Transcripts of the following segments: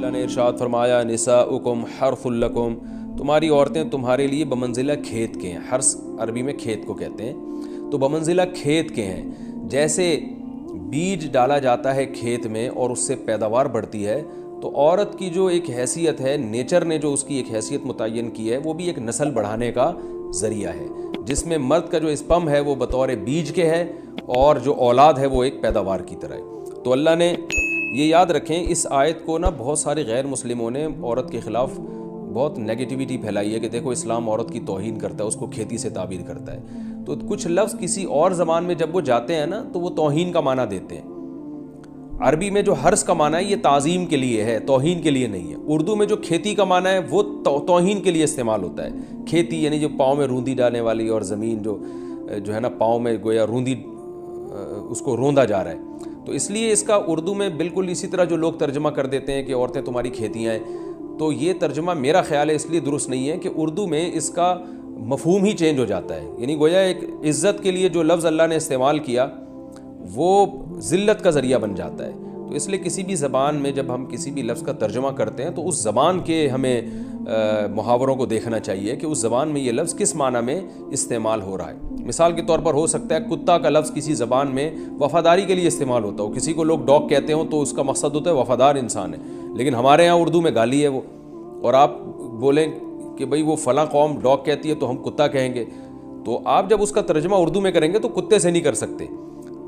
اللہ نے ارشاد فرمایا نساؤکم حرث لکم، تمہاری عورتیں تمہارے لیے بمنزلہ کھیت کے ہیں. حرث عربی میں کھیت کو کہتے ہیں. تو بمنزلہ کھیت کے ہیں. جیسے بیج ڈالا جاتا ہے کھیت میں اور اس سے پیداوار بڑھتی ہے، تو عورت کی جو ایک حیثیت ہے، نیچر نے جو اس کی ایک حیثیت متعین کی ہے، وہ بھی ایک نسل بڑھانے کا ذریعہ ہے، جس میں مرد کا جو اسپم ہے وہ بطور بیج کے ہے اور جو اولاد ہے وہ ایک پیداوار کی طرح ہے. تو اللہ نے یہ یاد رکھیں، اس آیت کو نا بہت سارے غیر مسلموں نے عورت کے خلاف بہت نیگیٹیوٹی پھیلائی ہے کہ دیکھو اسلام عورت کی توہین کرتا ہے، اس کو کھیتی سے تعبیر کرتا ہے. تو کچھ لفظ کسی اور زبان میں جب وہ جاتے ہیں نا تو وہ توہین کا معنی دیتے ہیں. عربی میں جو حرث کا معنی ہے یہ تعظیم کے لیے ہے، توہین کے لیے نہیں ہے. اردو میں جو کھیتی کا معنی ہے وہ توہین کے لیے استعمال ہوتا ہے. کھیتی یعنی جو پاؤں میں روندی ڈالنے والی، اور زمین جو ہے نا پاؤں میں گویا روندی، اس کو روندا جا رہا ہے. تو اس لیے اس کا اردو میں بالکل اسی طرح جو لوگ ترجمہ کر دیتے ہیں کہ عورتیں تمہاری کھیتیاں ہیں، تو یہ ترجمہ میرا خیال ہے اس لیے درست نہیں ہے کہ اردو میں اس کا مفہوم ہی چینج ہو جاتا ہے. یعنی گویا ایک عزت کے لیے جو لفظ اللہ نے استعمال کیا وہ ذلت کا ذریعہ بن جاتا ہے. تو اس لیے کسی بھی زبان میں جب ہم کسی بھی لفظ کا ترجمہ کرتے ہیں تو اس زبان کے ہمیں محاوروں کو دیکھنا چاہیے کہ اس زبان میں یہ لفظ کس معنی میں استعمال ہو رہا ہے. مثال کے طور پر ہو سکتا ہے کتا کا لفظ کسی زبان میں وفاداری کے لیے استعمال ہوتا ہو، کسی کو لوگ ڈاگ کہتے ہوں تو اس کا مقصد ہوتا ہے وفادار انسان ہے، لیکن ہمارے ہاں اردو میں گالی ہے وہ، اور آپ بولیں کہ بھئی وہ فلاں قوم ڈاگ کہتی ہے تو ہم کتا کہیں گے، تو آپ جب اس کا ترجمہ اردو میں کریں گے تو کتے سے نہیں کر سکتے.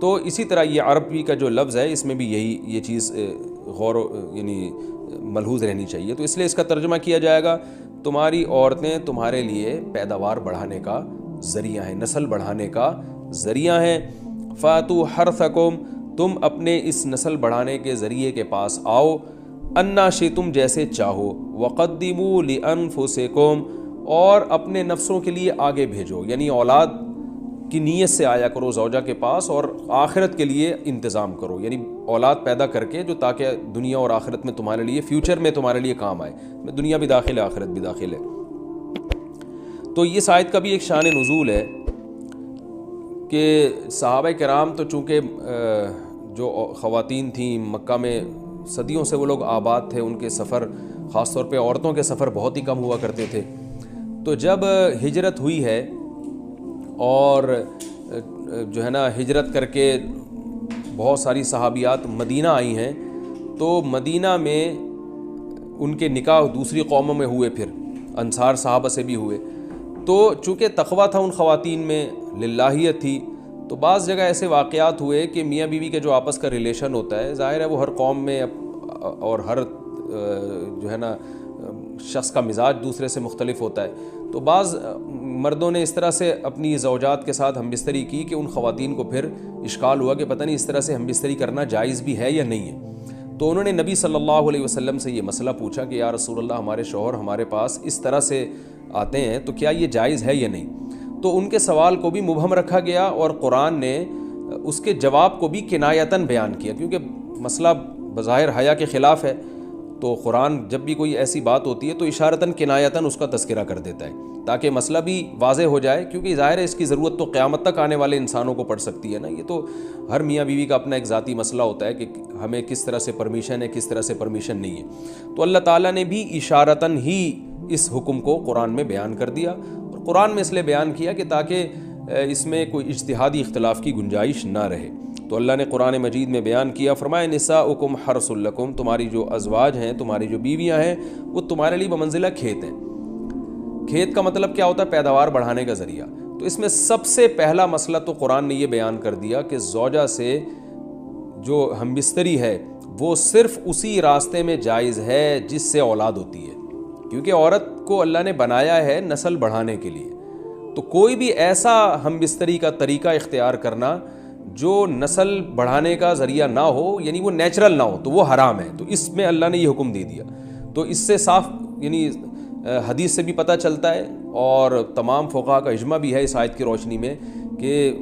تو اسی طرح یہ عربی کا جو لفظ ہے اس میں بھی یہ چیز یعنی ملحوظ رہنی چاہیے. تو اس لیے اس کا ترجمہ کیا جائے گا تمہاری عورتیں تمہارے لیے پیداوار بڑھانے کا ذریعہ ہیں، نسل بڑھانے کا ذریعہ ہیں. فاتو حرثکم، تم اپنے اس نسل بڑھانے کے ذریعے کے پاس آؤ، انا شئتم، جیسے چاہو، وقدموا لانفسکم، اور اپنے نفسوں کے لیے آگے بھیجو، یعنی اولاد کی نیت سے آیا کرو زوجہ کے پاس اور آخرت کے لیے انتظام کرو، یعنی اولاد پیدا کر کے جو تاکہ دنیا اور آخرت میں تمہارے لیے، فیوچر میں تمہارے لیے کام آئے. دنیا بھی داخل ہے، آخرت بھی داخل ہے. تو اس آیت کا بھی ایک شان نزول ہے کہ صحابہ کرام تو چونکہ جو خواتین تھیں مکہ میں صدیوں سے وہ لوگ آباد تھے، ان کے سفر خاص طور پہ عورتوں کے سفر بہت ہی کم ہوا کرتے تھے. تو جب ہجرت ہوئی ہے اور جو ہے نا ہجرت کر کے بہت ساری صحابیات مدینہ آئی ہیں، تو مدینہ میں ان کے نکاح دوسری قوموں میں ہوئے، پھر انصار صحابہ سے بھی ہوئے. تو چونکہ تقویٰ تھا ان خواتین میں، للہیت تھی، تو بعض جگہ ایسے واقعات ہوئے کہ میاں بیوی کے جو آپس کا ریلیشن ہوتا ہے، ظاہر ہے وہ ہر قوم میں اور ہر جو ہے نا شخص کا مزاج دوسرے سے مختلف ہوتا ہے. تو بعض مردوں نے اس طرح سے اپنی زوجات کے ساتھ ہم بستری کی کہ ان خواتین کو پھر اشکال ہوا کہ پتہ نہیں اس طرح سے ہم بستری کرنا جائز بھی ہے یا نہیں ہے. تو انہوں نے نبی صلی اللہ علیہ وسلم سے یہ مسئلہ پوچھا کہ یا رسول اللہ، ہمارے شوہر ہمارے پاس اس طرح سے آتے ہیں تو کیا یہ جائز ہے یا نہیں. تو ان کے سوال کو بھی مبہم رکھا گیا اور قرآن نے اس کے جواب کو بھی کنایتاً بیان کیا، کیونکہ مسئلہ بظاہر حیا کے خلاف ہے. تو قرآن جب بھی کوئی ایسی بات ہوتی ہے تو اشارتاً کنایتاً اس کا تذکرہ کر دیتا ہے تاکہ مسئلہ بھی واضح ہو جائے، کیونکہ ظاہر ہے اس کی ضرورت تو قیامت تک آنے والے انسانوں کو پڑ سکتی ہے نا. یہ تو ہر میاں بیوی کا اپنا ایک ذاتی مسئلہ ہوتا ہے کہ ہمیں کس طرح سے پرمیشن ہے، کس طرح سے پرمیشن نہیں ہے. تو اللہ تعالیٰ نے بھی اشارتاً ہی اس حکم کو قرآن میں بیان کر دیا، اور قرآن میں اس لیے بیان کیا کہ تاکہ اس میں کوئی اجتہادی اختلاف کی گنجائش نہ رہے. تو اللہ نے قرآن مجید میں بیان کیا، فرمایا نساؤکم حرث لکم، تمہاری جو ازواج ہیں، تمہاری جو بیویاں ہیں، وہ تمہارے لیے بمنزلہ کھیت ہیں. کھیت کا مطلب کیا ہوتا ہے؟ پیداوار بڑھانے کا ذریعہ. تو اس میں سب سے پہلا مسئلہ تو قرآن نے یہ بیان کر دیا کہ زوجہ سے جو ہم بستری ہے وہ صرف اسی راستے میں جائز ہے جس سے اولاد ہوتی ہے، کیونکہ عورت کو اللہ نے بنایا ہے نسل بڑھانے کے لیے. تو کوئی بھی ایسا ہم بستری کا طریقہ اختیار کرنا جو نسل بڑھانے کا ذریعہ نہ ہو، یعنی وہ نیچرل نہ ہو، تو وہ حرام ہے. تو اس میں اللہ نے یہ حکم دے دیا. تو اس سے صاف یعنی حدیث سے بھی پتہ چلتا ہے اور تمام فقہاء کا اجماع بھی ہے اس آیت کی روشنی میں کہ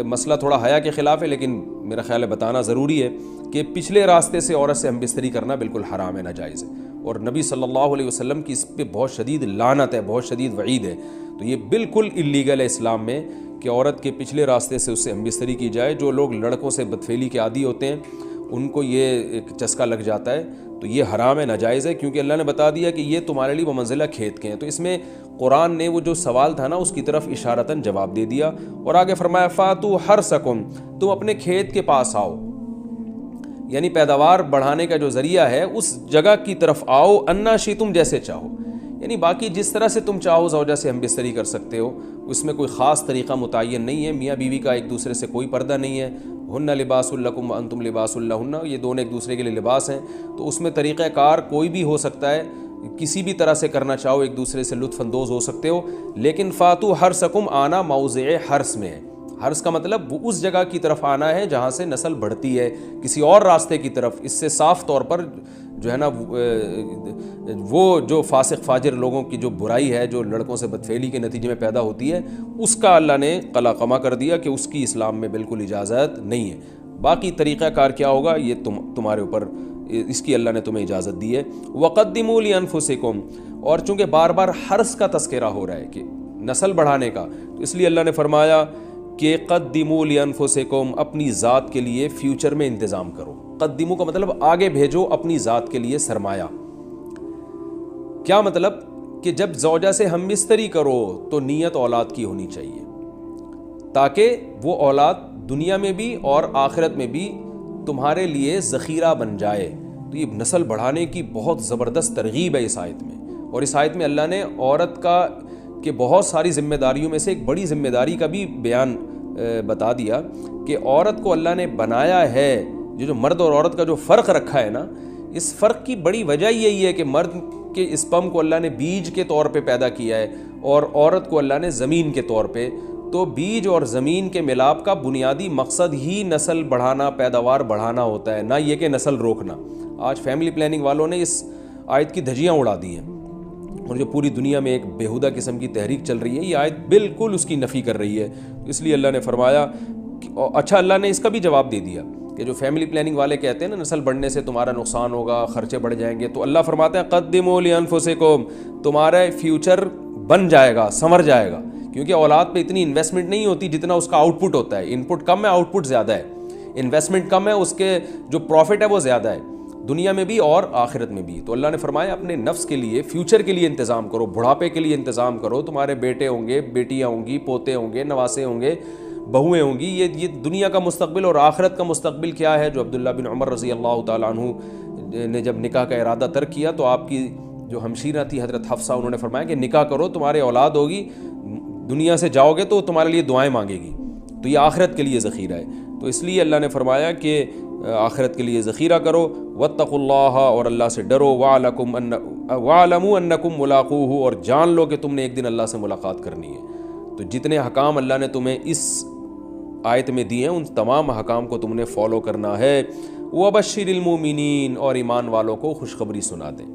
مسئلہ تھوڑا حیا کے خلاف ہے، لیکن میرا خیال ہے بتانا ضروری ہے کہ پچھلے راستے سے عورت سے ہم بستری کرنا بالکل حرام ہے، ناجائز ہے. اور نبی صلی اللہ علیہ وسلم کی اس پہ بہت شدید لعنت ہے، بہت شدید وعید ہے. تو یہ بالکل اللیگل ہے اسلام میں کہ عورت کے پچھلے راستے سے اس سے ہم بستری کی جائے. جو لوگ لڑکوں سے بدفعلی کے عادی ہوتے ہیں ان کو یہ ایک چسکا لگ جاتا ہے تو یہ حرام ہے، ناجائز ہے، کیونکہ اللہ نے بتا دیا کہ یہ تمہارے لیے بمنزلہ کھیت کے ہیں۔ تو اس میں قرآن نے وہ جو سوال تھا نا اس کی طرف اشارتاً جواب دے دیا، اور آگے فرمایا فاتو حرثکم، تم اپنے کھیت کے پاس آؤ، یعنی پیداوار بڑھانے کا جو ذریعہ ہے اس جگہ کی طرف آؤ، انا شئتم، جیسے چاہو، یعنی باقی جس طرح سے تم چاہو زوجہ سے ہم بستری کر سکتے ہو، اس میں کوئی خاص طریقہ متعین نہیں ہے، میاں بیوی کا ایک دوسرے سے کوئی پردہ نہیں ہے، ہن لباس لکم وانتم لباس لہن، یہ دونوں ایک دوسرے کے لیے لباس ہیں، تو اس میں طریقہ کار کوئی بھی ہو سکتا ہے، کسی بھی طرح سے کرنا چاہو ایک دوسرے سے لطف اندوز ہو سکتے ہو، لیکن فاتو حرثکم، آنا موضع حرث میں ہے۔ حرث کا مطلب وہ اس جگہ کی طرف آنا ہے جہاں سے نسل بڑھتی ہے، کسی اور راستے کی طرف، اس سے صاف طور پر جو ہے نا وہ جو فاسق فاجر لوگوں کی جو برائی ہے، جو لڑکوں سے بدفعلی کے نتیجے میں پیدا ہوتی ہے، اس کا اللہ نے قلع قمع کر دیا کہ اس کی اسلام میں بالکل اجازت نہیں ہے۔ باقی طریقہ کار کیا ہوگا یہ تمہارے اوپر، اس کی اللہ نے تمہیں اجازت دی ہے۔ وَقَدِّمُوا لِأَنفُسِكُمْ، اور چونکہ بار بار حرث کا تذکرہ ہو رہا ہے کہ نسل بڑھانے کا، تو اس لیے اللہ نے فرمایا کہ قدموا لانفسکم، اپنی ذات کے لیے فیوچر میں انتظام کرو۔ قدموا کا مطلب آگے بھیجو اپنی ذات کے لیے سرمایہ۔ کیا مطلب؟ کہ جب زوجہ سے ہم بستری کرو تو نیت اولاد کی ہونی چاہیے، تاکہ وہ اولاد دنیا میں بھی اور آخرت میں بھی تمہارے لیے ذخیرہ بن جائے۔ تو یہ نسل بڑھانے کی بہت زبردست ترغیب ہے اس آیت میں، اور اس آیت میں اللہ نے عورت کا کہ بہت ساری ذمہ داریوں میں سے ایک بڑی ذمہ داری کا بھی بیان بتا دیا کہ عورت کو اللہ نے بنایا ہے، جو مرد اور عورت کا جو فرق رکھا ہے نا، اس فرق کی بڑی وجہ یہی ہے کہ مرد کے اسپم کو اللہ نے بیج کے طور پہ پیدا کیا ہے اور عورت کو اللہ نے زمین کے طور پہ۔ تو بیج اور زمین کے ملاپ کا بنیادی مقصد ہی نسل بڑھانا، پیداوار بڑھانا ہوتا ہے، نہ یہ کہ نسل روکنا۔ آج فیملی پلاننگ والوں نے اس آیت کی دھجیاں اڑا دی ہیں، اور جو پوری دنیا میں ایک بیہودہ قسم کی تحریک چل رہی ہے، یہ آیت بالکل اس کی نفی کر رہی ہے۔ اس لیے اللہ نے فرمایا اچھا، اللہ نے اس کا بھی جواب دے دیا کہ جو فیملی پلاننگ والے کہتے ہیں نا نسل بڑھنے سے تمہارا نقصان ہوگا، خرچے بڑھ جائیں گے، تو اللہ فرماتا ہے قدموا لانفسکم، تمہارا فیوچر بن جائے گا، سنور جائے گا، کیونکہ اولاد پہ اتنی انویسٹمنٹ نہیں ہوتی جتنا اس کا آؤٹ پٹ ہوتا ہے۔ ان پٹ کم ہے، آؤٹ پٹ زیادہ ہے، انویسٹمنٹ کم ہے، اس کے جو پروفٹ ہے وہ زیادہ ہے، دنیا میں بھی اور آخرت میں بھی۔ تو اللہ نے فرمایا اپنے نفس کے لیے، فیوچر کے لیے انتظام کرو، بڑھاپے کے لیے انتظام کرو، تمہارے بیٹے ہوں گے، بیٹیاں ہوں گی، پوتے ہوں گے، نواسے ہوں گے، بہویں ہوں گی، یہ دنیا کا مستقبل اور آخرت کا مستقبل کیا ہے۔ جو عبداللہ بن عمر رضی اللہ تعالیٰ عنہ نے جب نکاح کا ارادہ ترک کیا تو آپ کی جو ہمشیرہ تھی حضرت حفصہ، انہوں نے فرمایا کہ نکاح کرو، تمہارے اولاد ہوگی، دنیا سے جاؤ گے تو تمہارے لیے دعائیں مانگے گی، تو یہ آخرت کے لیے ذخیرہ ہے۔ تو اس لیے اللہ نے فرمایا کہ آخرت کے لیے ذخیرہ کرو، واتقوا اللہ، اور اللہ سے ڈرو، واعلموا انکم ملاقوہ، اور جان لو کہ تم نے ایک دن اللہ سے ملاقات کرنی ہے۔ تو جتنے حکام اللہ نے تمہیں اس آیت میں دیے ہیں ان تمام حکام کو تم نے فالو کرنا ہے۔ وبشر المومنین، اور ایمان والوں کو خوشخبری سنا دیں۔